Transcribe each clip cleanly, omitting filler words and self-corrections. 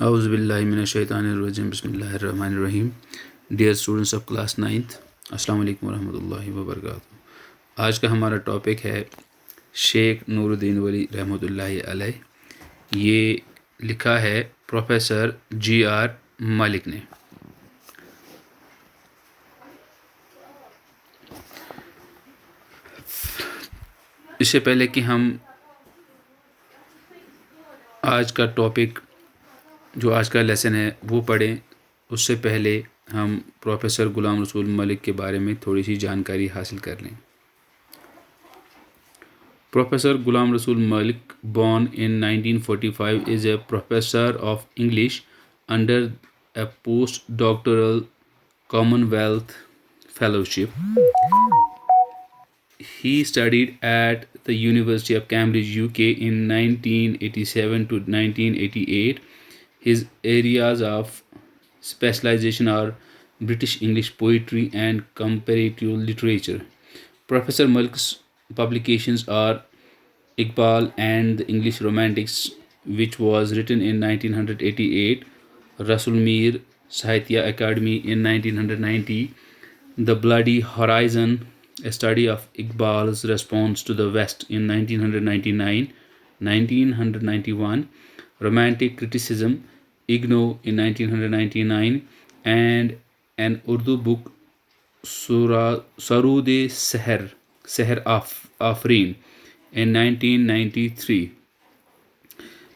اعوذ باللہ من الشیطان الرجیم بسم اللہ الرحمن الرحیم. Dear students of class 9th، السلام علیکم ورحمۃ اللہ وبرکاتہ. آج کا ہمارا ٹاپک ہے شیخ نور الدین ولی رحمۃ اللہ علیہ. یہ لکھا ہے پروفیسر جی آر ملک نے. اس سے پہلے کہ ہم آج کا ٹاپک جو آج کا لیسن ہے وہ پڑھیں، اس سے پہلے ہم پروفیسر غلام رسول ملک کے بارے میں تھوڑی سی جانکاری حاصل کر لیں. پروفیسر غلام رسول ملک born in 1945 is a professor of English under a postdoctoral Commonwealth fellowship. He studied at the University of Cambridge, UK in 1987 to 1988. His areas of specialization are British English poetry and comparative literature. Professor Malik's publications are Iqbal and the English Romantics, which was written in 1988, Rasul Mir Sahitya Academy in 1990, The Bloody Horizon, a study of Iqbal's response to the West in 1991, Romantic Criticism, Igno in 1999, and an Urdu book, Sarood-e-Seher Afreen in 1993.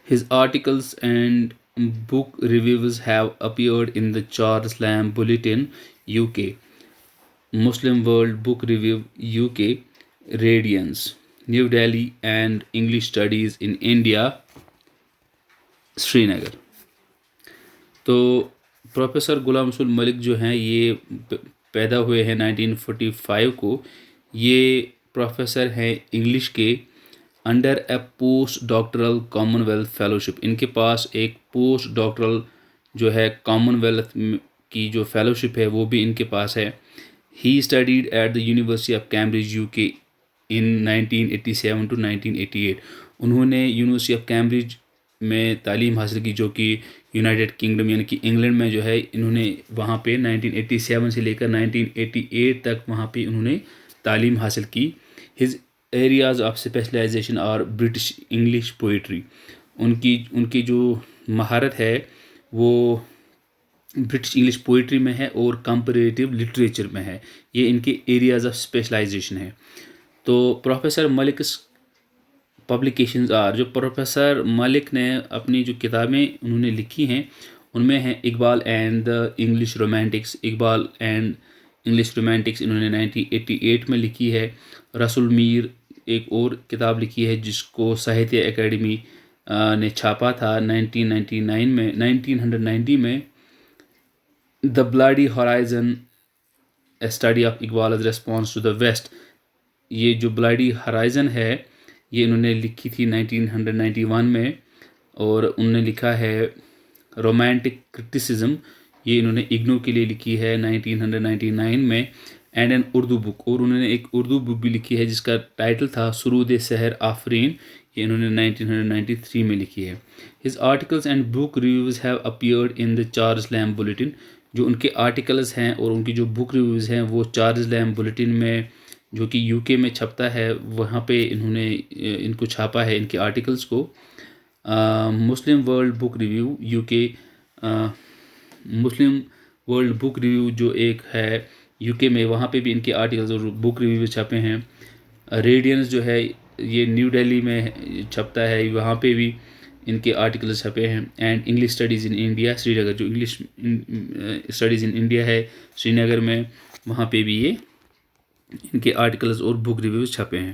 His articles and book reviews have appeared in the Charles Lamb Bulletin, UK, Muslim World Book Review, UK, Radiance, New Delhi, and English Studies in India, Srinagar. تو professor Ghulam رسول ملک جو ہیں یہ پیدا ہوئے ہیں 1945 کو. یہ پروفیسر ہیں انگلش کے under a post doctoral Commonwealth fellowship. ان کے پاس ایک پوسٹ ڈاکٹرل جو ہے کامن ویلتھ کی جو فیلوشپ ہے وہ بھی ان کے پاس ہے. He studied at the University of Cambridge, UK in 1987 to 1988. انہوں نے یونیورسٹی آف کیمبرج میں تعلیم حاصل کی جو کہ یونائٹڈ کنگڈم یعنی کہ انگلینڈ میں جو ہے. انہوں نے وہاں پہ 1987 سے لے کر 1988 تک وہاں پہ انہوں نے تعلیم حاصل کی. His areas of specialization are British English poetry. ان کی جو مہارت ہے وہ برٹش انگلش پوئٹری میں ہے اور کمپریٹیو لٹریچر میں ہے. یہ ان کے ایریاز آف اسپیشلائزیشن ہے. تو پروفیسر ملکس پبلیکیشنز جو پروفیسر ملک نے اپنی جو کتابیں انہوں نے لکھی ہیں ان میں ہیں Iqbal and the English romantics. Iqbal and English romantics انہوں نے 1988 میں لکھی ہے. رسول میر ایک اور کتاب لکھی ہے جس کو ساہتیہ اکیڈمی نے چھاپا تھا 1990 میں. The Bloody Horizon, a study of Iqbal's response to the West. یہ جو بلاڈی ہرائزن ہے یہ انہوں نے لکھی تھی 1991 میں. اور انہوں نے لکھا ہے رومانٹک کرٹیسزم، یہ انہوں نے اگنو کے لیے لکھی ہے 1999 میں. اینڈ این اردو بک، اور انہوں نے ایک اردو بک بھی لکھی ہے جس کا ٹائٹل تھا سرود سحر آفرین، یہ انہوں نے 1993 میں لکھی ہے. His articles and book reviews have appeared in the Charles Lamb Bulletin. جو ان کے آرٹیکلز ہیں اور ان کی جو بک ریویوز ہیں وہ چارلز لیمب بلیٹن میں جو کہ یو کے میں چھپتا ہے وہاں پہ انہوں نے ان کو چھاپا ہے ان کے آرٹیکلز کو. Muslim world book review you کے، مسلم ورلڈ بک ریویو جو ایک ہے یو کے میں، وہاں پہ بھی ان کے آرٹیکلز اور بک ریویوز چھپے ہیں. ریڈینس جو ہے یہ نیو دہلی میں چھپتا ہے، وہاں پہ بھی ان کے آرٹیکلز چھپے ہیں. And English studies in India Srinagar, جو انگلش اسٹڈیز ان انڈیا ہے سری نگر میں، وہاں پہ بھی یہ ان کے آرٹیکلز اور بک ریویوز چھپے ہیں.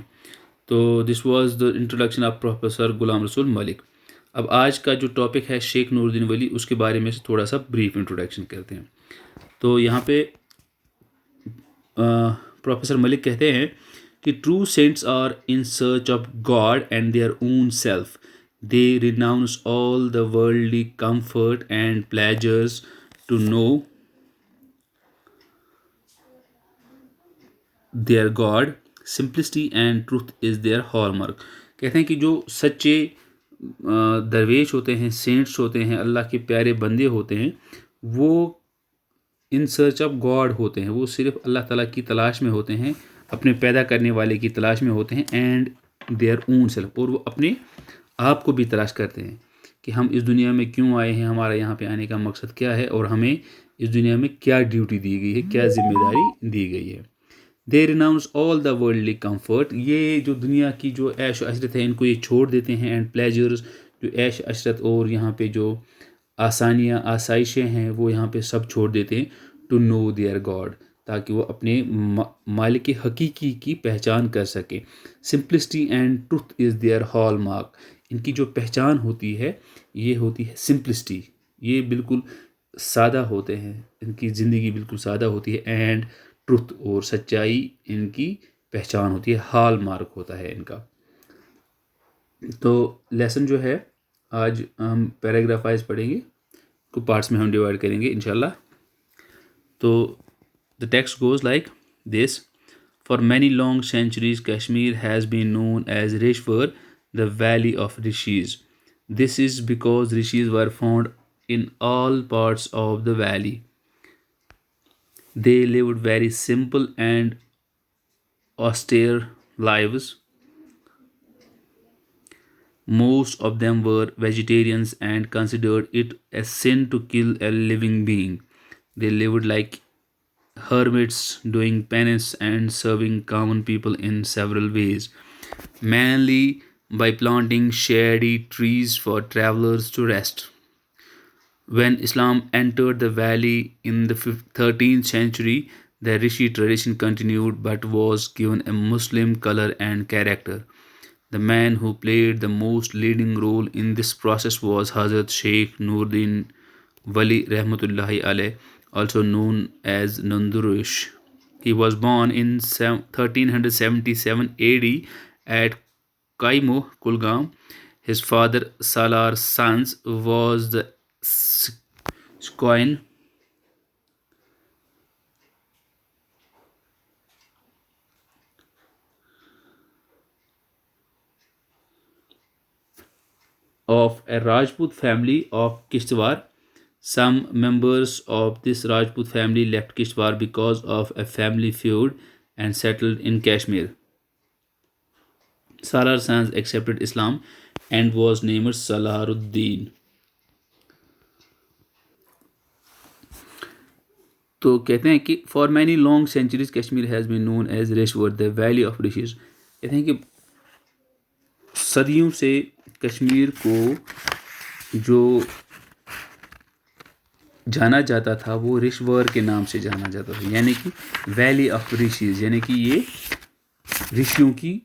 تو this was the introduction of professor Ghulam رسول ملک. اب آج کا جو ٹاپک ہے شیخ نور الدین ولی، اس کے بارے میں تھوڑا سا بریف انٹروڈکشن کرتے ہیں. تو یہاں پہ پروفیسر ملک کہتے ہیں کہ true saints are in search of God and their own self. They renounce all the worldly comfort and pleasures to know their God. Simplicity and truth is their hallmark. کہتے ہیں کہ جو سچے درویش ہوتے ہیں، سینٹس ہوتے ہیں، اللہ کے پیارے بندے ہوتے ہیں، وہ ان سرچ آف گاڈ ہوتے ہیں، وہ صرف اللہ تعالیٰ کی تلاش میں ہوتے ہیں، اپنے پیدا کرنے والے کی تلاش میں ہوتے ہیں، اینڈ دیئر اون سیلف، اور وہ اپنے آپ کو بھی تلاش کرتے ہیں کہ ہم اس دنیا میں کیوں آئے ہیں، ہمارا یہاں پہ آنے کا مقصد کیا ہے، اور ہمیں اس دنیا میں کیا ڈیوٹی دی گئی ہے، کیا ذمہ داری دی گئی ہے. دے ریناؤنس آل دا ورلڈلی کمفرٹ، یہ جو دنیا کی جو عیش و عشرت ہے ان کو یہ چھوڑ دیتے ہیں، اینڈ پلیجرز، جو عیش عشرت اور یہاں پہ جو آسانیاں آسائشیں ہیں وہ یہاں پہ سب چھوڑ دیتے ہیں، ٹو نو دیئر گاڈ، تاکہ وہ اپنے مالک حقیقی کی پہچان کر سکے. Simplicity and truth is their hallmark, ان کی جو پہچان ہوتی ہے یہ ہوتی ہے سمپلسٹی، یہ بالکل سادہ ہوتے ہیں، ان کی زندگی بالکل سادہ ہوتی ہے، اینڈ ٹروتھ اور سچائی ان کی پہچان ہوتی ہے، ہال مارک ہوتا ہے ان کا. تو لیسن جو ہے آج ہم پیراگراف وائز پڑھیں گے، کو پارٹس میں ہم ڈیوائڈ کریں گے انشاءاللہ. تو the text goes like this: For many long centuries, Kashmir has been known as Rishwar, the valley of rishis. This is because rishis were found in all parts of the valley. They lived very simple and austere lives. Most of them were vegetarians and considered it a sin to kill a living being. They lived like hermits, doing penance and serving common people in several ways, mainly by planting shady trees for travelers to rest. When Islam entered the valley in the 13th century, the Rishi tradition continued but was given a Muslim color and character. The man who played the most leading role in this process was Hazrat Sheikh Nuruddin Wali Rahmatullahi alayh, also known as Nandurush. He was born in 1377 AD at Kaimo, Kulgam. His father Salar Sans was the squire of a Rajput family of Kishtwar. Some members of this Rajput family left Kishtwar because of a family feud and settled in Kashmir. Salar Sans accepted Islam and was named Salaruddin. تو کہتے ہیں کہ for many long centuries Kashmir has been known as Reshwar the valley of Rishis. کہتے ہیں کہ صدیوں سے کشمیر کو جو جانا جاتا تھا وہ رشور کے نام سے جانا جاتا تھا، یعنی کہ ویلی آف رشیز، یعنی کہ یہ رشیوں کی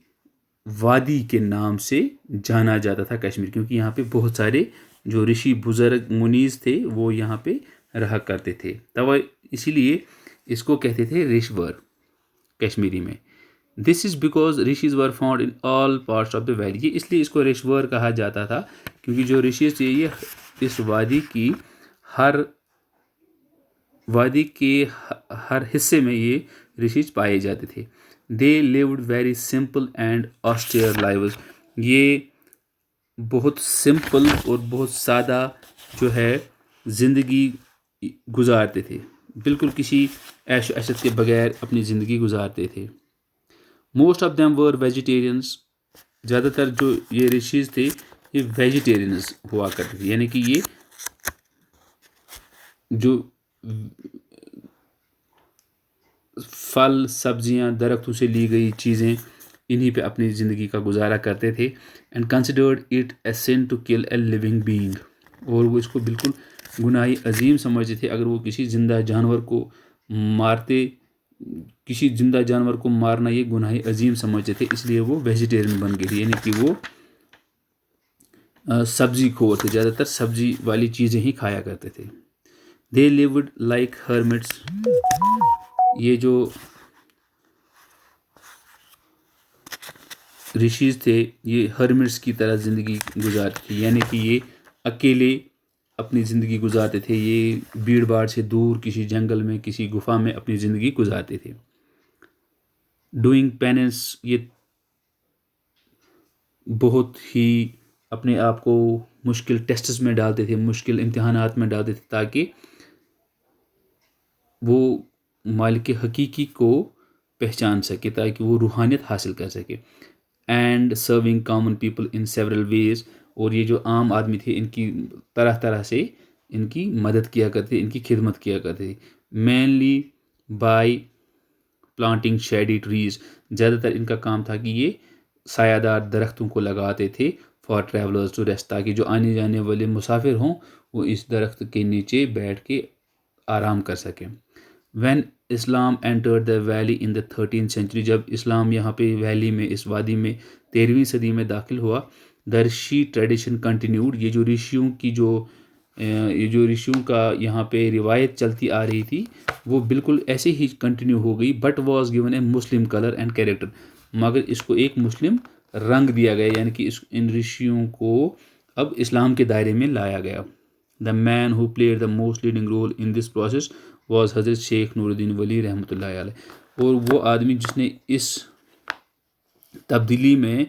وادی کے نام سے جانا جاتا تھا کشمیر، کیونکہ یہاں پہ بہت سارے جو رشی بزرگ منیز تھے وہ یہاں پہ رہا کرتے تھے، تو اسی لیے اس کو کہتے تھے رشور کشمیری میں. This is because Rishis were found in all parts of the valley, یہ اس لیے اس کو رشور کہا جاتا تھا کیونکہ جو رشیز تھے یہ اس وادی کے ہر حصے میں یہ رشیز پائے جاتے تھے. They lived very simple and austere lives, یہ بہت سمپل اور بہت سادہ جو ہے زندگی گزارتے تھے، بالکل کسی عیش و عشرت کے بغیر اپنی زندگی گزارتے تھے. Most of them were vegetarians, زیادہ تر جو یہ رشیز تھے یہ ویجیٹیرینز ہوا کرتے تھے، یعنی کہ یہ جو پھل سبزیاں درختوں سے لی گئی چیزیں انہی پہ اپنی زندگی کا گزارا کرتے تھے. And considered it a sin to kill a living being, اور وہ اس کو بالکل گناہ عظیم سمجھتے تھے اگر وہ کسی زندہ جانور کو مارتے، کسی زندہ جانور کو مارنا یہ گناہ عظیم سمجھتے تھے، اس لیے وہ ویجیٹیرین بن گئے تھے، یعنی کہ وہ سبزی خور تھے، زیادہ تر سبزی والی چیزیں ہی کھایا کرتے تھے. دے لیوڈ لائک ہرمٹس، یہ جو رشیز تھے یہ ہرمٹس کی طرح زندگی گزارتے تھے، یعنی کہ یہ اکیلے اپنی زندگی گزارتے تھے، یہ بھیڑ بھاڑ سے دور کسی جنگل میں کسی گفا میں اپنی زندگی گزارتے تھے. ڈوئنگ پیننس، یہ بہت ہی اپنے آپ کو مشکل ٹیسٹس میں ڈالتے تھے، مشکل امتحانات میں ڈالتے تھے، تاکہ وہ مالک حقیقی کو پہچان سکے، تاکہ وہ روحانیت حاصل کر سکے. And serving common people in several ways, اور یہ جو عام آدمی تھے ان کی طرح طرح سے ان کی مدد کیا کرتے، ان کی خدمت کیا کرتے تھے. مینلی بائی پلانٹنگ شیڈی ٹریز، زیادہ تر ان کا کام تھا کہ یہ سایہ دار درختوں کو لگاتے تھے فار ٹریولرز ٹو ریسٹ، تاکہ جو آنے جانے والے مسافر ہوں وہ اس درخت کے نیچے بیٹھ کے آرام کر سکیں. When Islam entered the valley in the 13th century، جب اسلام یہاں پہ ویلی میں، اس وادی میں 13ویں صدی میں داخل ہوا، دا رشی ٹریڈیشن کنٹینیوڈ، یہ جو رشیوں کا یہاں پہ روایت چلتی آ رہی تھی وہ بالکل ایسے ہی کنٹینیو ہو گئی، but was given a Muslim colour and character, مگر اس کو ایک مسلم رنگ دیا گیا، یعنی کہ ان رشیوں کو اب اسلام کے دائرے میں لایا گیا. The man who played the most leading role in this process was حضرت شیخ نور الدین ولی رحمۃ اللہ علیہ. اور وہ آدمی جس نے اس تبدیلی میں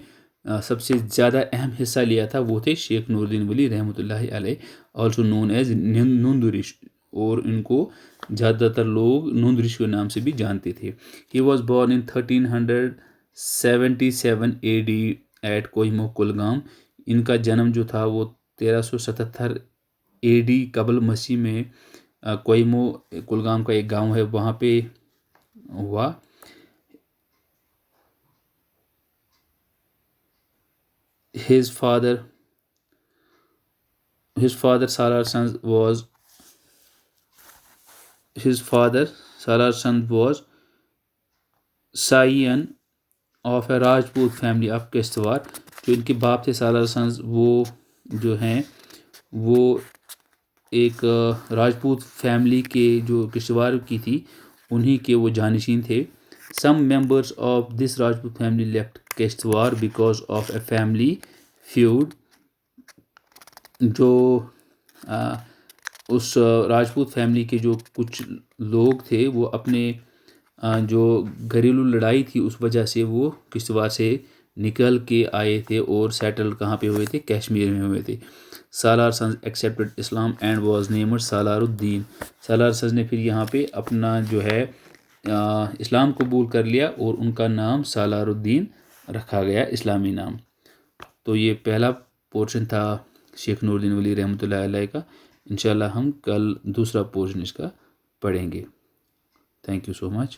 سب سے زیادہ اہم حصہ لیا تھا وہ تھے شیخ نور الدین ولی رحمۃ اللہ علیہ، آلسو نون ایز نندرش، اور ان کو زیادہ تر لوگ نندرش کے نام سے بھی جانتے تھے. He was born in 1377 AD at Kaimoh Kulgam. ان کا جنم جو تھا وہ 1377 AD قبل مسیح میں کوہیمو کلگام کا ایک گاؤں ہے وہاں پہ ہوا. His father Salar Sand was Scion of a Rajput family of Kishtwar. جو ان کے باپ تھے سالار سنز، وہ جو ہیں وہ ایک راجپوت فیملی کے جو کشتوار کی تھی انہی کے وہ جانشین تھے. Some members of this Rajput family left Kishtwar because of a family feud. جو اس راجپوت فیملی کے جو کچھ لوگ تھے وہ اپنے جو گھریلو لڑائی تھی اس وجہ سے وہ کشتوار سے نکل کے آئے تھے اور سیٹل کہاں پہ ہوئے تھے؟ کشمیر میں ہوئے تھے. Salar Sanz accepted Islam and was named Salar Uddin. Salar sons نے پھر یہاں پہ اپنا جو ہے اسلام قبول کر لیا اور ان کا نام سالار الدین رکھا گیا، اسلامی نام. تو یہ پہلا پورشن تھا شیخ نور الدین ولی رحمۃ اللہ علیہ کا. انشاءاللہ ہم کل دوسرا پورشن اس کا پڑھیں گے. Thank you so much.